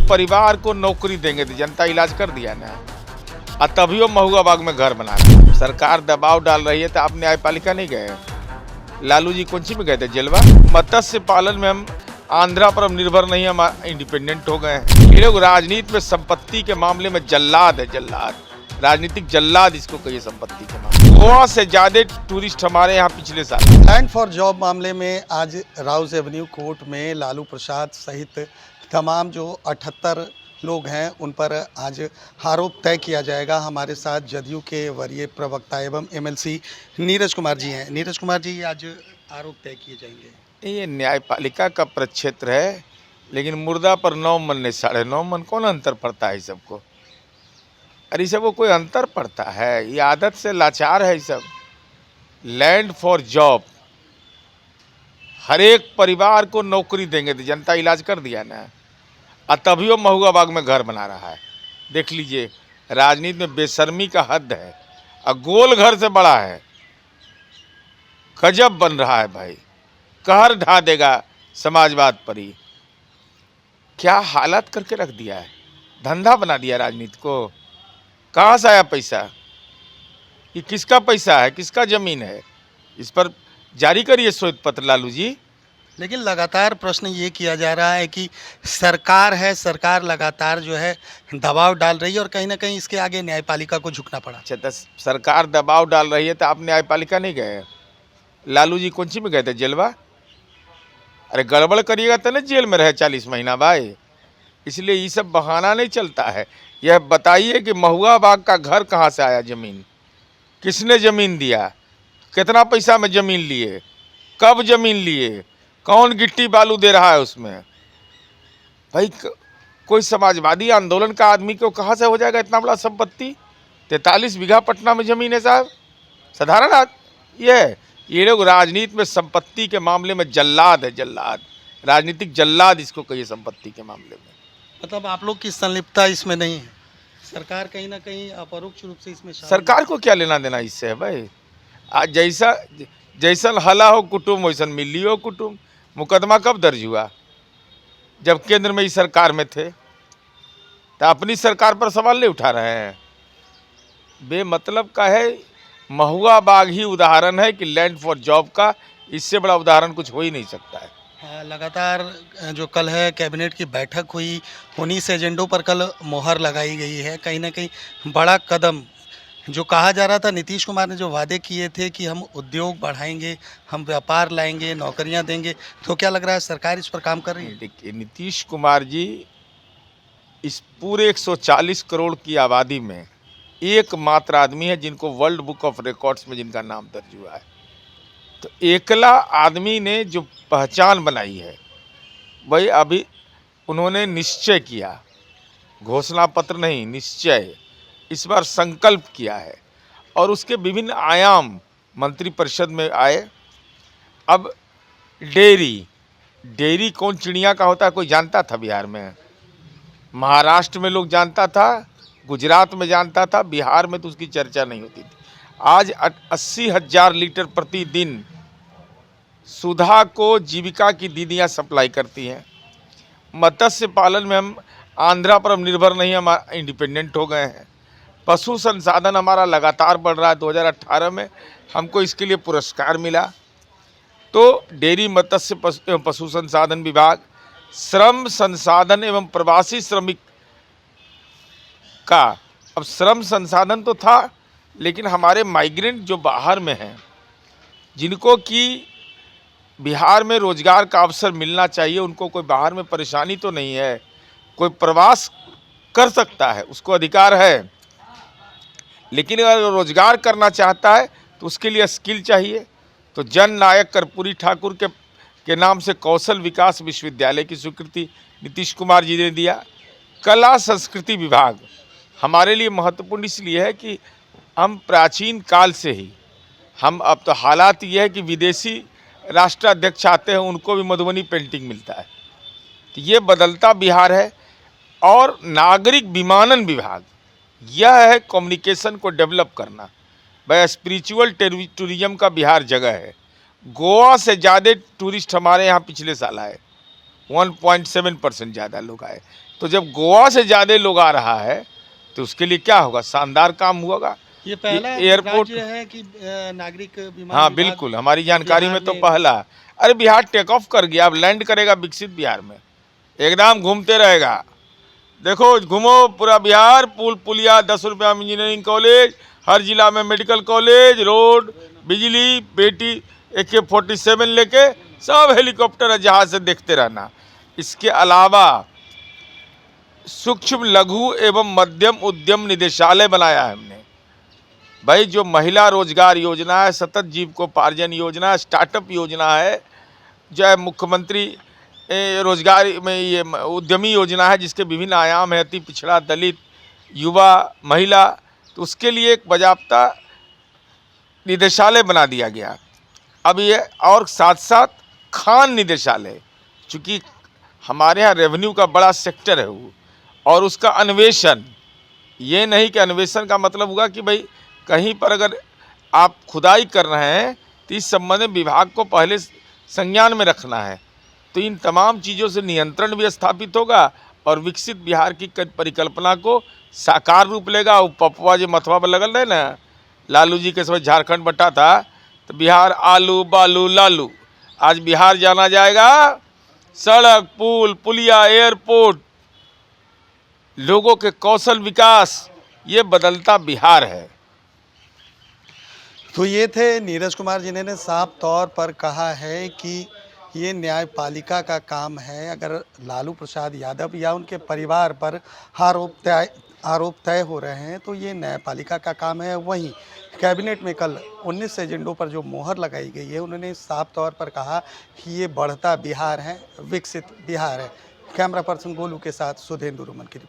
परिवार को नौकरी देंगे तो जनता इलाज कर दिया ना। और तभी वो महुआ बाग में घर बना रहे हैं। सरकार दबाव डाल रही है तो आप न्यायपालिका नहीं गए? लालू जी कौन सी में गए थे? जलवा। मत्स्य पालन में हम आंध्रा पर हम निर्भर नहीं, हम इंडिपेंडेंट हो गए हैं। ये लोग राजनीति में संपत्ति के मामले में जल्लाद है, जल्लाद, राजनीतिक जल्लाद इसको कहिए। संपत्ति के मामले गोवा से ज्यादा टूरिस्ट हमारे यहाँ पिछले साल। लैंड फॉर जॉब मामले में आज राउज एवेन्यू कोर्ट में लालू प्रसाद सहित तमाम जो 78 लोग हैं उन पर आज आरोप तय किया जाएगा। हमारे साथ जदयू के वरीय प्रवक्ता एवं एमएलसी नीरज कुमार जी हैं। नीरज कुमार जी, आज आरोप तय किए जाएंगे। ये न्यायपालिका का प्रक्षेत्र है, लेकिन मुर्दा पर 9 मन ने 9.5 मन, कौन अंतर पड़ता है सबको? अरे सबको कोई अंतर पड़ता है? ये आदत से लाचार है सब। लैंड फॉर जॉब, हर एक परिवार को नौकरी देंगे तो जनता इलाज कर दिया ना। और तभी वो महुआ बाग में घर बना रहा है। देख लीजिए, राजनीति में बेशर्मी का हद है। और गोल घर से बड़ा है, गजब बन रहा है भाई। कहर ढा देगा समाजवाद पर ही। क्या हालत करके रख दिया है, धंधा बना दिया राजनीति को। कहाँ से आया पैसा? ये किसका पैसा है, किसका जमीन है? इस पर जारी करिए श्वेत पत्र लालू जी। लेकिन लगातार प्रश्न ये किया जा रहा है कि सरकार है, सरकार लगातार जो है दबाव डाल रही है और कहीं ना कहीं इसके आगे न्यायपालिका को झुकना पड़ा। अच्छा, तो सरकार दबाव डाल रही है तो आप न्यायपालिका नहीं गए? लालू जी कौन सी में गए थे? जलवा। अरे गड़बड़ करिएगा तो ना जेल में रहे 40 महीना भाई। इसलिए ये सब बहाना नहीं चलता है। यह बताइए कि महुआ बाग का घर कहाँ से आया, जमीन किसने जमीन दिया, कितना पैसा में जमीन लिए, कब जमीन लिए, कौन गिट्टी बालू दे रहा है उसमें? भाई कोई समाजवादी आंदोलन का आदमी को कहाँ से हो जाएगा इतना बड़ा संपत्ति? 43 बीघा पटना में जमीन है साहब, साधारण ये लोग राजनीति में संपत्ति के मामले में जल्लाद है, जल्लाद, राजनीतिक जल्लाद इसको कहिए। संपत्ति के मामले में मतलब आप लोग की संलिप्तता इसमें नहीं है? सरकार कहीं ना कहीं अपरोक्ष रूप से इसमें सरकार को क्या लेना देना इससे है भाई? आज जैसन हला हो कुटुम वैसन मिली हो कुटुम। मुकदमा कब दर्ज हुआ? जब केंद्र में ही सरकार में थे। तो अपनी सरकार पर सवाल नहीं उठा रहे हैं। बेमतलब का है। महुआ बाग ही उदाहरण है कि लैंड फॉर जॉब का, इससे बड़ा उदाहरण कुछ हो ही नहीं सकता है। लगातार जो कल है कैबिनेट की बैठक हुई, 19 एजेंडों पर कल मोहर लगाई गई है। कहीं ना कहीं बड़ा कदम जो कहा जा रहा था, नीतीश कुमार ने जो वादे किए थे कि हम उद्योग बढ़ाएंगे, हम व्यापार लाएंगे, नौकरियां देंगे, तो क्या लग रहा है सरकार इस पर काम कर रही है? देखिए, नीतीश कुमार जी इस पूरे 140 करोड़ की आबादी में एकमात्र आदमी है जिनको वर्ल्ड बुक ऑफ रिकॉर्ड्स में जिनका नाम दर्ज हुआ है। तो एकला आदमी ने जो पहचान बनाई है, वही अभी उन्होंने निश्चय किया, घोषणा पत्र नहीं, निश्चय इस बार संकल्प किया है। और उसके विभिन्न आयाम मंत्रिपरिषद में आए। अब डेयरी कौन चिड़िया का होता है कोई जानता था बिहार में? महाराष्ट्र में लोग जानता था, गुजरात में जानता था, बिहार में तो उसकी चर्चा नहीं होती थी। आज 80,000 लीटर प्रतिदिन सुधा को जीविका की दीदियाँ सप्लाई करती हैं। मत्स्य पालन में हम आंध्रा पर हम निर्भर नहीं, हम इंडिपेंडेंट हो गए हैं। पशु संसाधन हमारा लगातार बढ़ रहा है। 2018 में हमको इसके लिए पुरस्कार मिला। तो डेयरी, मत्स्य पशु संसाधन विभाग, श्रम संसाधन एवं प्रवासी श्रमिक का, अब श्रम संसाधन तो था, लेकिन हमारे माइग्रेंट जो बाहर में हैं, जिनको कि बिहार में रोजगार का अवसर मिलना चाहिए, उनको कोई बाहर में परेशानी तो नहीं है, कोई प्रवास कर सकता है, उसको अधिकार है। लेकिन अगर रोजगार करना चाहता है तो उसके लिए स्किल चाहिए। तो जन नायक कर्पूरी ठाकुर के नाम से कौशल विकास विश्वविद्यालय की स्वीकृति नीतीश कुमार जी ने दिया। कला संस्कृति विभाग हमारे लिए महत्वपूर्ण इसलिए है कि हम प्राचीन काल से ही हम, अब तो हालात ये है कि विदेशी राष्ट्राध्यक्ष आते हैं, उनको भी मधुबनी पेंटिंग मिलता है। तो ये बदलता बिहार है। और नागरिक विमानन विभाग, यह है कम्युनिकेशन को डेवलप करना। भाई स्पिरिचुअल टूरिज्म का बिहार जगह है। गोवा से ज़्यादा टूरिस्ट हमारे यहाँ पिछले साल आए, 1.7% ज़्यादा लोग आए। तो जब गोवा से ज़्यादा लोग आ रहा है तो उसके लिए क्या होगा, शानदार काम होगा। ये पहला एयरपोर्ट राज्य है कि नागरिक विमान हाँ विभाग बिल्कुल, हमारी जानकारी में तो बिहार पहला। अरे बिहार टेक ऑफ कर गया, अब लैंड करेगा विकसित बिहार में, एकदम घूमते रहेगा। देखो घूमो पूरा बिहार, पुल पुलिया, 10 रुपया में इंजीनियरिंग कॉलेज, हर जिला में मेडिकल कॉलेज, रोड, बिजली, बेटी AK-47 लेके सब हेलीकॉप्टर और जहाज से देखते रहना। इसके अलावा सूक्ष्म लघु एवं मध्यम उद्यम निदेशालय बनाया है हमने। भाई जो महिला रोजगार योजना है, सतत जीविकोपार्जन योजना है, स्टार्टअप योजना है, जो है मुख्यमंत्री रोजगार में ये उद्यमी योजना है जिसके विभिन्न आयाम है, अति पिछड़ा, दलित, युवा, महिला, तो उसके लिए एक बाजाप्ता निदेशालय बना दिया गया। अब ये और साथ साथ खान निदेशालय, चूँकि हमारे यहाँ रेवेन्यू का बड़ा सेक्टर है वो, और उसका अन्वेषण, ये नहीं कि अन्वेषण का मतलब हुआ कि भाई कहीं पर अगर आप खुदाई कर रहे हैं तो इस संबंध में विभाग को पहले संज्ञान में रखना है। तो इन तमाम चीज़ों से नियंत्रण भी स्थापित होगा और विकसित बिहार की परिकल्पना को साकार रूप लेगा। वो पपुआ जो मथवा पर लगल रहे ना, लालू जी के समय झारखंड बटा था तो बिहार आलू बालू लालू, आज बिहार जाना जाएगा सड़क, पुल पुलिया, एयरपोर्ट, लोगों के कौशल विकास, ये बदलता बिहार है। तो ये थे नीरज कुमार जिन्होंने साफ तौर पर कहा है कि ये न्यायपालिका का काम है। अगर लालू प्रसाद यादव या उनके परिवार पर आरोप तय हो रहे हैं तो ये न्यायपालिका का काम है। वहीं कैबिनेट में कल 19 एजेंडों पर जो मोहर लगाई गई है, उन्होंने साफ तौर पर कहा कि ये बढ़ता बिहार है, विकसित बिहार है। कैमरा पर्सन गोलू के साथ सुधेंदु रुमन की रिपोर्ट।